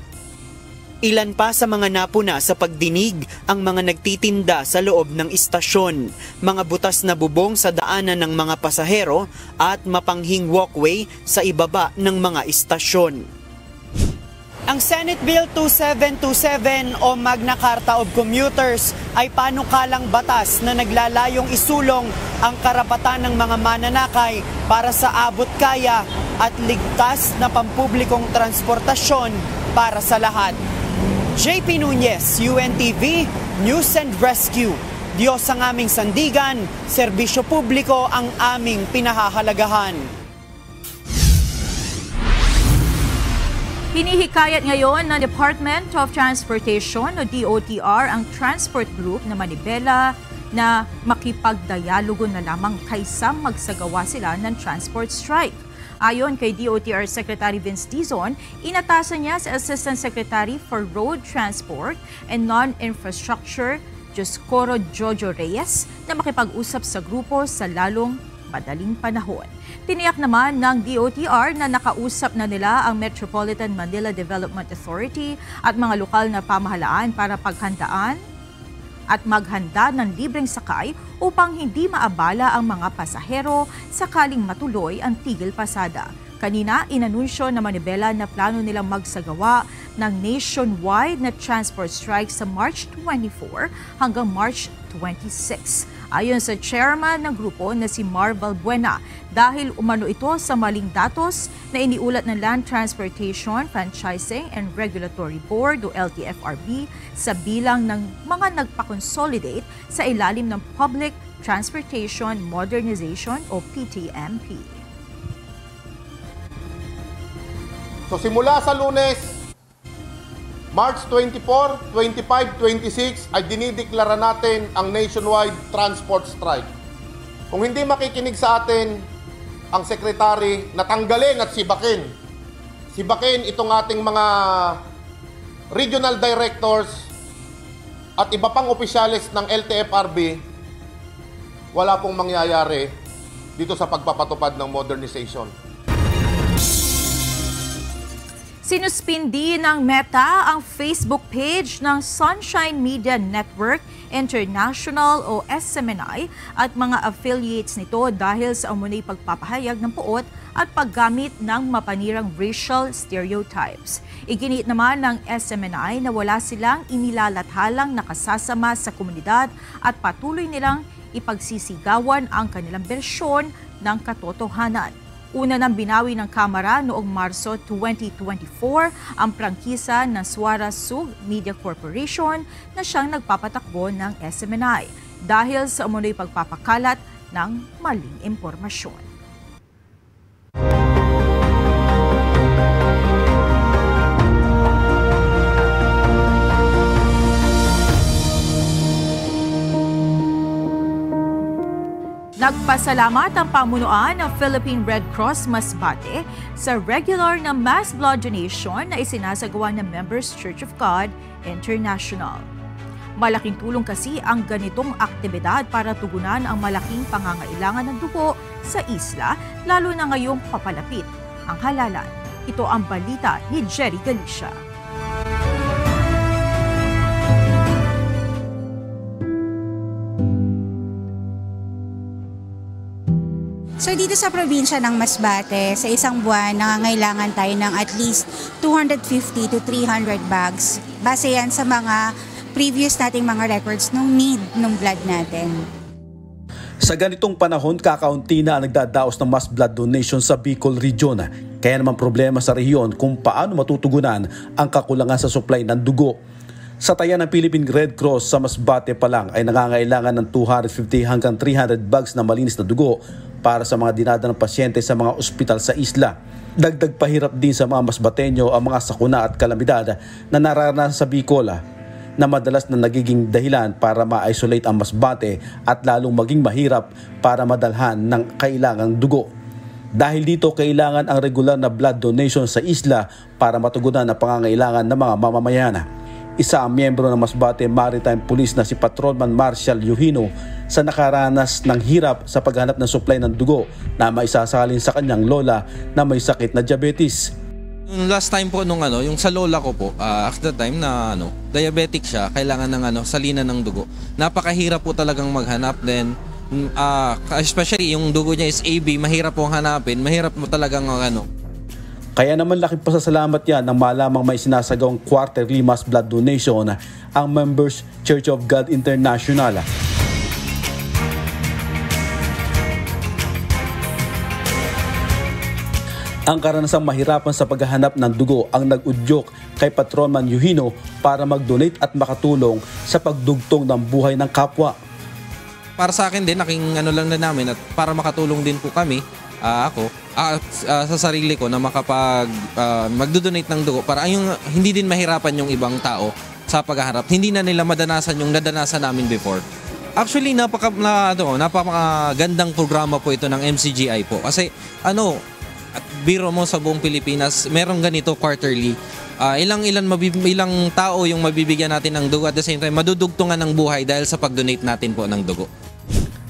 Ilan pa sa mga napuna sa pagdinig ang mga nagtitinda sa loob ng istasyon, mga butas na bubong sa daanan ng mga pasahero at mapanghing walkway sa ibaba ng mga istasyon. Ang Senate Bill 2727 o Magna Carta of Commuters ay panukalang batas na naglalayong isulong ang karapatan ng mga mananakay para sa abot kaya at ligtas na pampublikong transportasyon para sa lahat. JP Nunez, UNTV, News and Rescue. Diyos ang aming sandigan, serbisyo publiko ang aming pinahahalagahan. Hinihikayat ngayon ng Department of Transportation o DOTR ang transport group na Manibela na makipagdialogo na lamang kaysa magsagawa sila ng transport strike. Ayon kay DOTR Secretary Vince Dizon, inatasan niya sa Assistant Secretary for Road Transport and Non-Infrastructure, Joscoro Jojo Reyes, na makipag-usap sa grupo sa lalong madaling panahon. Tiniyak naman ng DOTR na nakausap na nila ang Metropolitan Manila Development Authority at mga lokal na pamahalaan para paghandaan at maghanda ng libreng sakay upang hindi maabala ang mga pasahero sakaling matuloy ang tigil pasada. Kanina, inanunsyo na Manibela na plano nilang magsagawa ng nationwide na transport strike sa March 24 hanggang March 26. Ayon sa chairman ng grupo na si Marvel Buena, dahil umano ito sa maling datos na iniulat ng Land Transportation, Franchising and Regulatory Board o LTFRB sa bilang ng mga nagpa-consolidate sa ilalim ng Public Transportation Modernization o PTMP. So simula sa Lunes, March 24, 25, 26 ay dinideklara natin ang nationwide transport strike. Kung hindi makikinig sa atin ang sekretary, natanggalin at sibakin. Sibakin itong ating mga regional directors at iba pang opisyalis ng LTFRB, wala pong mangyayari dito sa pagpapatupad ng modernization. Sinuspindi ng Meta ang Facebook page ng Sunshine Media Network International o SMNI at mga affiliates nito dahil sa umunay pagpapahayag ng puot at paggamit ng mapanirang racial stereotypes. Iginiit naman ng SMNI na wala silang inilalathalang nakasasama sa komunidad at patuloy nilang ipagsisigawan ang kanilang bersyon ng katotohanan. Una nang binawi ng Kamara noong Marso 2024 ang prangkisa ng Suara Sug Media Corporation na siyang nagpapatakbo ng SMNI dahil sa umunoy pagpapakalat ng maling impormasyon. Nagpasalamat ang pamunuan ng Philippine Red Cross Masbate sa regular na mass blood donation na isinasagawa ng Members Church of God International. Malaking tulong kasi ang ganitong aktibidad para tugunan ang malaking pangangailangan ng dugo sa isla, lalo na ngayong papalapit ang halalan. Ito ang balita ni Jerry Galicia. So dito sa probinsya ng Masbate, sa isang buwan, nangangailangan tayo ng at least 250 to 300 bags. Base yan sa mga previous nating mga records nung need ng blood natin. Sa ganitong panahon, kakaunti na ang nagdadaos ng mass blood donation sa Bicol Region. Kaya naman problema sa rehiyon kung paano matutugunan ang kakulangan sa supply ng dugo. Sa taya ng Philippine Red Cross sa Masbate pa lang ay nangangailangan ng 250 hanggang 300 bags na malinis na dugo para sa mga dinadalang pasyente sa mga ospital sa isla. Dagdag pahirap din sa mga Masbateño ang mga sakuna at kalamidad na naranasan sa Bicol na madalas na nagiging dahilan para ma-isolate ang Masbate at lalong maging mahirap para madalhan ng kailangang dugo. Dahil dito, kailangan ang regular na blood donation sa isla para matugunan ang pangangailangan ng mga mamamayan. Isa ang miyembro ng Masbate Maritime Police na si Patrolman Marshall Yuhino sa nakaranas ng hirap sa paghanap ng supply ng dugo na maisasalin sa kanyang lola na may sakit na diabetes. Last time po yung sa lola ko po, at the time na diabetic siya, kailangan ng salinan ng dugo. Napakahirap po talagang maghanap, then especially yung dugo niya is AB, mahirap po hanapin, mahirap mo talagang Kaya naman laking pasasalamat yan nang malamang may sinasagawang quarterly mass blood donation ang Members Church of God International. Ang karanasang mahirapan sa paghahanap ng dugo ang nag-udyok kay Patrolman Yuhino para mag-donate at makatulong sa pagdugtong ng buhay ng kapwa. Para sa akin din, naking lang na namin at para makatulong din po kami, sa sarili ko na magdo-donate ng dugo para hindi din mahirapan yung ibang tao sa paghaharap. Hindi na nila madanasan yung nadanasan namin before. Actually, napakagandang programa po ito ng MCGI po. Kasi biro mo sa buong Pilipinas, merong ganito quarterly. Ilang tao yung mabibigyan natin ng dugo at the same time madudugtungan ng buhay dahil sa pag-donate natin po ng dugo.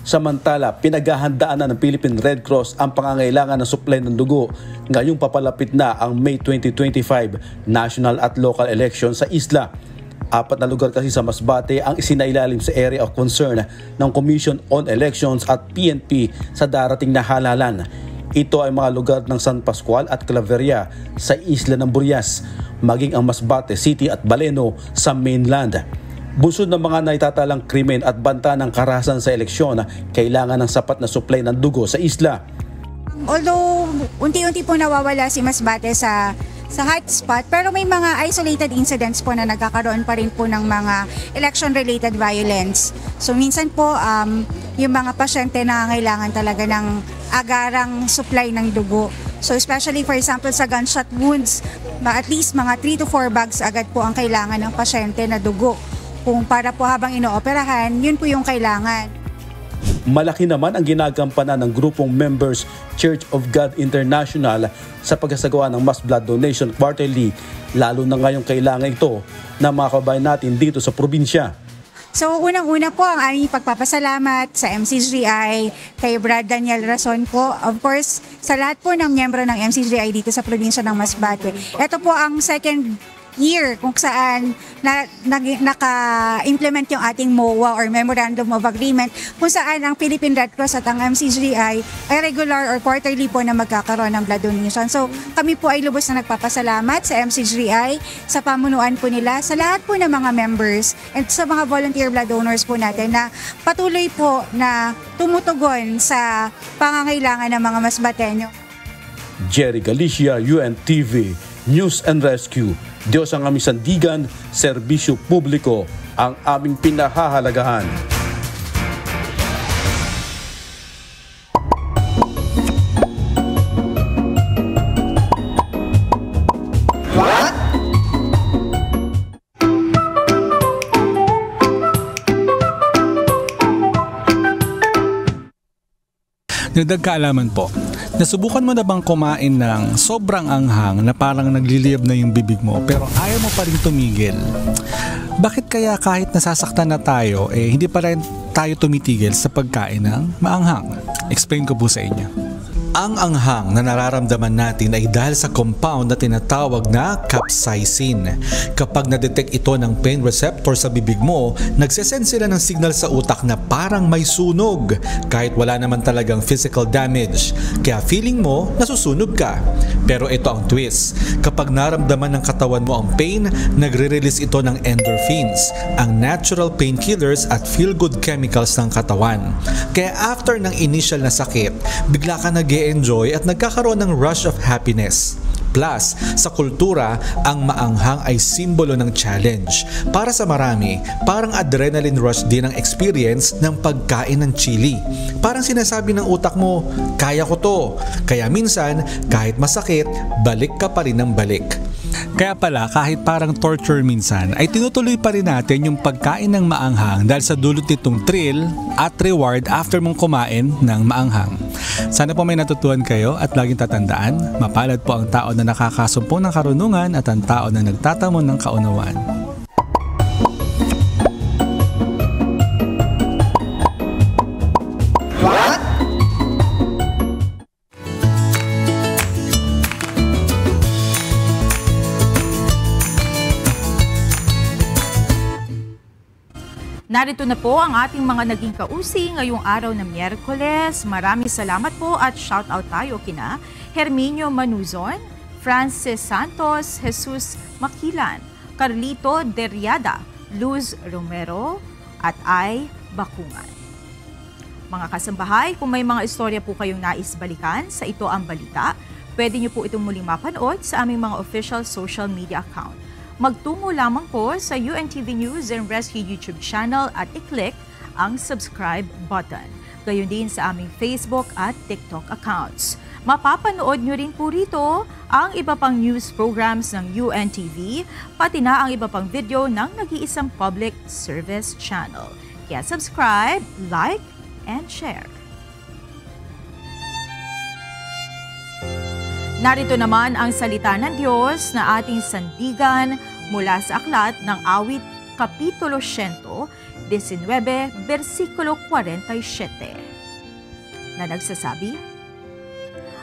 Samantala, pinaghahandaan na ng Philippine Red Cross ang pangangailangan ng supply ng dugo ngayong papalapit na ang May 2025 national at local election sa isla. 4 na lugar kasi sa Masbate ang isinailalim sa area of concern ng Commission on Elections at PNP sa darating na halalan. Ito ay mga lugar ng San Pascual at Claveria sa isla ng Burias, maging ang Masbate City at Baleno sa mainland. Busod ng mga naitatalang krimen at banta ng karahasan sa eleksyon, kailangan ng sapat na supply ng dugo sa isla. Although unti-unti po nawawala si Masbate sa hotspot, pero may mga isolated incidents po na nagkakaroon pa rin po ng mga election-related violence. So minsan po yung mga pasyente na kailangan talaga ng agarang supply ng dugo. So especially for example sa gunshot wounds, at least mga 3 to 4 bags agad po ang kailangan ng pasyente na dugo. Kung para po habang inooperahan, yun po yung kailangan. Malaki naman ang ginagampanan ng grupong Members Church of God International sa pagsasagawa ng mass blood donation quarterly, lalo na ngayong kailangan ito ng mga kabayan natin dito sa probinsya. So unang-una po ang aming pagpapasalamat sa MCGI, kay Brad Daniel Rason po, of course sa lahat po ng miyembro ng MCGI dito sa probinsya ng Masbate. Ito po ang second year kung saan naka-implement yung ating MOA or Memorandum of Agreement, kung saan ang Philippine Red Cross at ang MCGI ay regular or quarterly po na magkakaroon ng blood donation. So kami po ay lubos na nagpapasalamat sa MCGI, sa pamunuan po nila, sa lahat po ng mga members at sa mga volunteer blood donors po natin na patuloy po na tumutugon sa pangangailangan ng mga Masbateño. Jerry Galicia, UNTV, News and Rescue. Diyos ang aming sandigan, serbisyo publiko ang aming pinahahalagahan. What? Dagdag kaalaman po, Nasubukan mo na bang kumain ng sobrang anghang na parang nagliliyab na yung bibig mo pero ayaw mo pa rin tumigil? Bakit kaya kahit nasasaktan na tayo, hindi pa rin tayo tumitigil sa pagkain ng maanghang? Explain ko po sa inyo. Ang anghang na nararamdaman natin ay dahil sa compound na tinatawag na capsaicin. Kapag na-detect ito ng pain receptor sa bibig mo, nagsesend sila ng signal sa utak na parang may sunog, kahit wala naman talagang physical damage. Kaya feeling mo, nasusunog ka. Pero ito ang twist. Kapag naramdaman ng katawan mo ang pain, nagre-release ito ng endorphins, ang natural painkillers at feel-good chemicals ng katawan. Kaya after ng initial na sakit, bigla ka nag-e-enjoy at nagkakaroon ng rush of happiness. Plus, sa kultura, ang maanghang ay simbolo ng challenge. Para sa marami, parang adrenaline rush din ang experience ng pagkain ng chili. Parang sinasabi ng utak mo, kaya ko to. Kaya minsan, kahit masakit, balik ka pa rin ng balik. Kaya pala, kahit parang torture minsan, ay tinutuloy pa rin natin yung pagkain ng maanghang dahil sa dulot nitong thrill at reward after mong kumain ng maanghang. Sana po may natutuhan kayo at laging tatandaan, mapalad po ang tao na nakakasumpo ng karunungan at ang tao na nagtatamon ng kaunawaan. Narito na po ang ating mga naging kausi ngayong araw ng Miyerkules. Maraming salamat po at shoutout tayo kina Herminio Manuzon, Francis Santos, Jesus Makilan, Carlito Deriada, Luz Romero, at Ay Bakungan. Mga kasambahay, kung may mga istorya po kayong nais balikan sa Ito ang Balita, pwede niyo po itong muling mapanood sa aming mga official social media account. Magtungo lamang po sa UNTV News and Rescue YouTube channel at i-click ang subscribe button. Gayon din sa aming Facebook at TikTok accounts. Mapapanood nyo rin po rito ang iba pang news programs ng UNTV, pati na ang iba pang video ng nag-iisang public service channel. Kaya subscribe, like, and share. Narito naman ang salita ng Diyos na ating sandigan mula sa aklat ng Awit, Kapitulo 119, versikulo 47, na nagsasabi,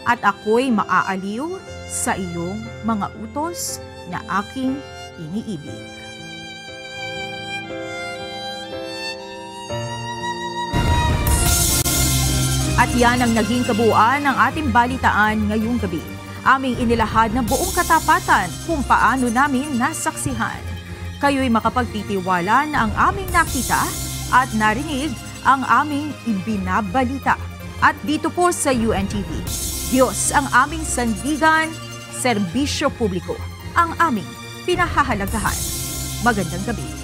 "At ako'y maaaliw sa iyong mga utos na aking iniibig." At yan ang naging kabuuan ng ating balitaan ngayong gabi. Aming inilahad ng buong katapatan kung paano namin nasaksihan. Kayo'y makapagtitiwala na ang aming nakita at narinig ang aming ibinabalita. At dito po sa UNTV, Diyos ang aming sandigan, serbisyo publiko ang aming pinahahalagahan. Magandang gabi.